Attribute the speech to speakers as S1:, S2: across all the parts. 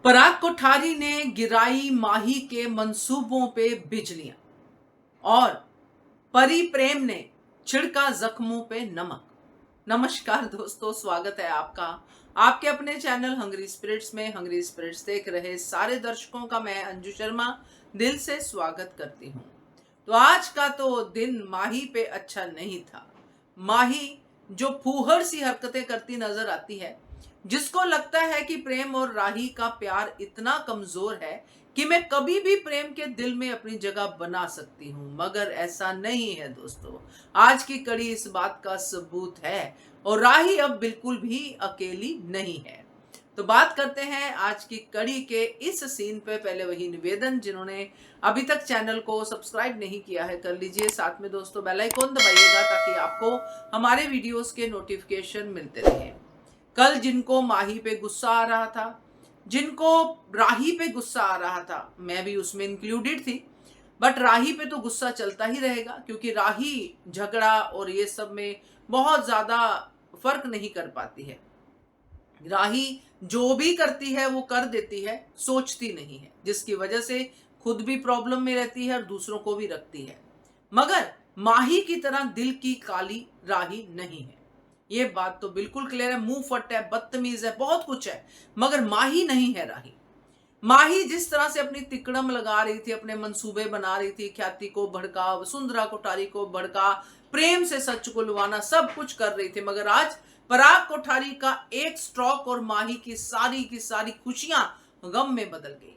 S1: पराग कोठारी ने गिराई माही के मंसूबों पे बिजलियां और परी प्रेम ने छिड़का जख्मों पे नमक। नमस्कार दोस्तों, स्वागत है आपका आपके अपने चैनल हंग्री स्पिरिट्स में। हंग्री स्पिरिट्स देख रहे सारे दर्शकों का मैं अंजू शर्मा दिल से स्वागत करती हूँ। तो आज का तो दिन माही पे अच्छा नहीं था। माही जो फूहड़ सी हरकतें करती नजर आती है, जिसको लगता है कि प्रेम और राही का प्यार इतना कमजोर है कि मैं कभी भी प्रेम के दिल में अपनी जगह बना सकती हूँ, मगर ऐसा नहीं है दोस्तों। आज की कड़ी इस बात का सबूत है और राही अब बिल्कुल भी अकेली नहीं है। तो बात करते हैं आज की कड़ी के इस सीन पे। पहले वही निवेदन, जिन्होंने अभी तक चैनल को सब्सक्राइब नहीं किया है कर लीजिए, साथ में दोस्तों बेल आइकॉन दबाइएगा ताकि आपको हमारे वीडियोस के नोटिफिकेशन मिलते रहें। कल जिनको माही पे गुस्सा आ रहा था, जिनको राही पे गुस्सा आ रहा था, मैं भी उसमें इंक्लूडेड थी, बट राही पे तो गुस्सा चलता ही रहेगा क्योंकि राही झगड़ा और ये सब में बहुत ज्यादा फर्क नहीं कर पाती है। राही जो भी करती है वो कर देती है, सोचती नहीं है, जिसकी वजह से खुद भी प्रॉब्लम में रहती है और दूसरों को भी रखती है। मगर माही की तरह दिल की काली राही नहीं है, ये बात तो बिल्कुल क्लियर है। मुंह फट है, बदतमीज है, बहुत कुछ है, मगर माही नहीं है राही। माही जिस तरह से अपनी तिकड़म लगा रही थी, अपने मंसूबे बना रही थी, ख्याति को भड़का, वसुंधरा कोठारी को भड़का, प्रेम से सच को लुभाना, सब कुछ कर रही थी, मगर आज पराग कोठारी का एक स्ट्रोक और माही की सारी खुशियां गम में बदल गई।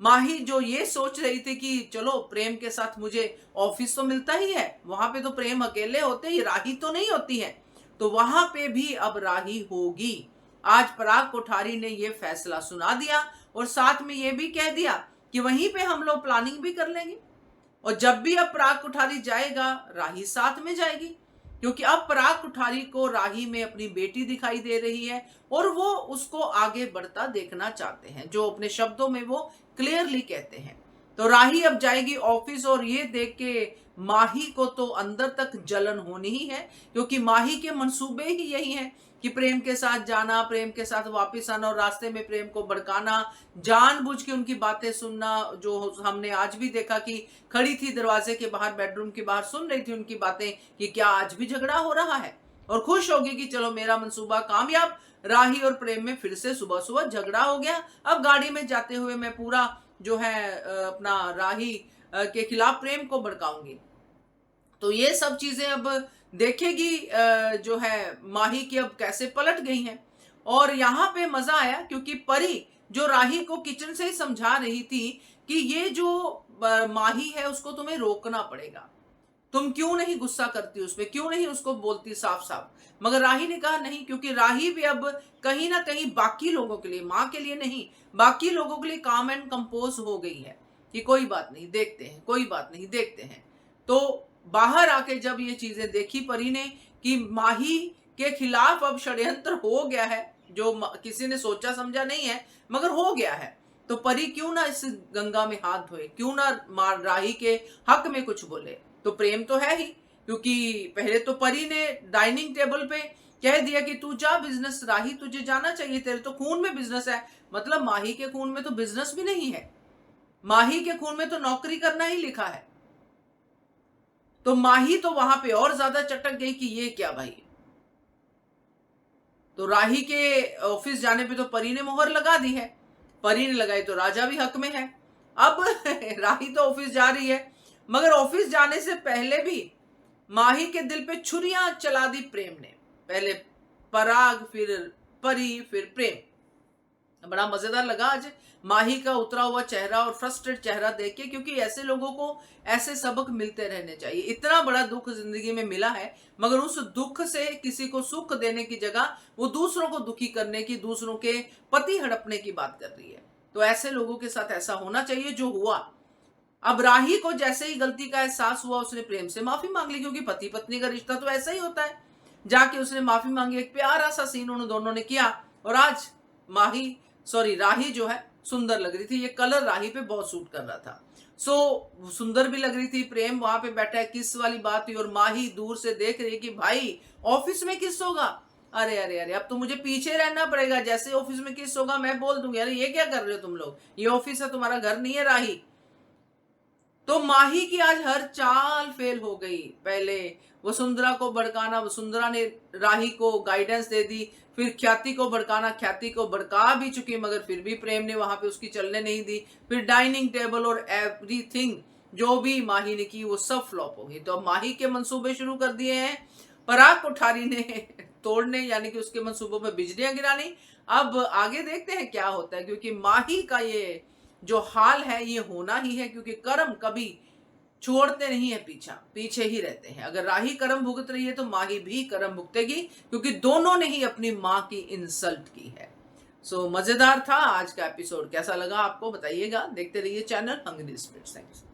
S1: माही जो ये सोच रही थी कि चलो प्रेम के साथ मुझे ऑफिस तो मिलता ही है, वहां पे तो प्रेम अकेले होते ही, राही तो नहीं होती है, तो वहां पे भी अब राही होगी। आज पराग कोठारी ने ये फैसला सुना दिया और साथ में ये भी कह दिया कि वहीं पे हम लोग प्लानिंग भी कर लेंगे, और जब भी अब पराग कोठारी जाएगा राही साथ में जाएगी, क्योंकि अब पराग कोठारी को राही में अपनी बेटी दिखाई दे रही है और वो उसको आगे बढ़ता देखना चाहते हैं, जो अपने शब्दों में वो क्लियरली कहते हैं। तो राही अब जाएगी ऑफिस और ये देख के माही को तो अंदर तक जलन होनी ही है, क्योंकि माही के मंसूबे ही यही हैं कि प्रेम के साथ जाना, प्रेम के साथ वापस आना और रास्ते में प्रेम को भड़काना, जानबूझ के उनकी बातें सुनना। जो हमने आज भी देखा कि खड़ी थी दरवाजे के बाहर, बेडरूम के बाहर, सुन रही थी उनकी बातें कि क्या आज भी झगड़ा हो रहा है, और खुश होगी कि चलो मेरा मंसूबा कामयाब, राही और प्रेम में फिर से सुबह सुबह झगड़ा हो गया। अब गाड़ी में जाते हुए मैं पूरा जो है अपना राही के खिलाफ प्रेम को भड़काऊंगी। तो ये सब चीजें अब देखेगी जो है माही की अब कैसे पलट गई हैं। और यहाँ पे मजा आया क्योंकि परी जो राही को किचन से ही समझा रही थी कि ये जो माही है उसको तुम्हें रोकना पड़ेगा, तुम क्यों नहीं गुस्सा करती उस पर, क्यों नहीं उसको बोलती साफ साफ। मगर राही ने कहा नहीं, क्योंकि राही भी अब कहीं ना कहीं बाकी लोगों के लिए, माँ के लिए नहीं, बाकी लोगों के लिए काम एंड कंपोज हो गई है कि कोई बात नहीं देखते हैं, कोई बात नहीं देखते हैं। तो बाहर आके जब ये चीजें देखी परी ने कि माही के खिलाफ अब षड्यंत्र हो गया है, जो किसी ने सोचा समझा नहीं है मगर हो गया है, तो परी क्यों ना इस गंगा में हाथ धोए, क्यों ना राही के हक में कुछ बोले। तो प्रेम तो है ही, क्योंकि पहले तो परी ने डाइनिंग टेबल पे कह दिया कि तू जा बिजनेस, राही तुझे जाना चाहिए, तेरे तो खून में बिजनेस है। मतलब माही के खून में तो बिजनेस भी नहीं है, माही के खून में तो नौकरी करना ही लिखा है। तो माही तो वहां पे और ज्यादा चटक गई कि ये क्या भाई। तो राही के ऑफिस जाने पे तो परी ने मोहर लगा दी है, परी ने लगाई तो राजा भी हक में है। अब राही तो ऑफिस जा रही है, मगर ऑफिस जाने से पहले भी माही के दिल पे छुरियां चला दी प्रेम ने। पहले पराग, फिर परी, फिर प्रेम। बड़ा मजेदार लगा आज माही का उतरा हुआ चेहरा और फ्रस्ट्रेट चेहरा देख के, क्योंकि ऐसे लोगों को ऐसे सबक मिलते रहने चाहिए। इतना बड़ा दुख जिंदगी में मिला है, मगर उस दुख से किसी को सुख देने की जगह वो दूसरों को दुखी करने की, दूसरों के पति हड़पने की बात कर रही है। तो ऐसे लोगों के साथ ऐसा होना चाहिए जो हुआ। अब राही को जैसे ही गलती का एहसास हुआ उसने प्रेम से माफी मांग ली, क्योंकि पति पत्नी का रिश्ता तो ऐसा ही होता है। जाके उसने माफी मांगी, एक प्यारा सा सीन उन दोनों ने किया, और आज राही जो है सुंदर लग रही थी। ये कलर राही पे बहुत सूट कर रहा था, सुंदर भी लग रही थी। प्रेम वहां पे बैठा है, किस वाली बात हुई, और माही दूर से देख रही है कि भाई ऑफिस में किस होगा, अरे अरे अरे, अब तो मुझे पीछे रहना पड़ेगा, जैसे ऑफिस में किस होगा मैं बोल दूंगी अरे ये क्या कर रहे हो तुम लोग, ये ऑफिस है तुम्हारा घर नहीं है राही। तो माही की आज हर चाल फेल हो गई। पहले वसुंधरा को भड़काना, वसुंधरा ने राही को गाइडेंस दे दी, फिर ख्याति को भड़काना, ख्याति को भड़का भी चुकी मगर फिर भी प्रेम ने वहां पे उसकी चलने नहीं दी। फिर डाइनिंग टेबल और एवरीथिंग जो भी माही ने की वो सब फ्लॉप हो गई। तो अब माही के मंसूबे शुरू कर दिए हैं पराग कोठारी ने तोड़ने, यानी कि उसके मंसूबों में बिजलियां गिरानी। अब आगे देखते हैं क्या होता है, क्योंकि माही का ये जो हाल है ये होना ही है, क्योंकि कर्म कभी छोड़ते नहीं है, पीछे ही रहते हैं। अगर राही कर्म भुगत रही है तो माही भी कर्म भुगतेगी, क्योंकि दोनों ने ही अपनी माँ की इंसल्ट की है। सो मजेदार था आज का एपिसोड, कैसा लगा आपको बताइएगा। देखते रहिए channel hungry spirits. Thank you.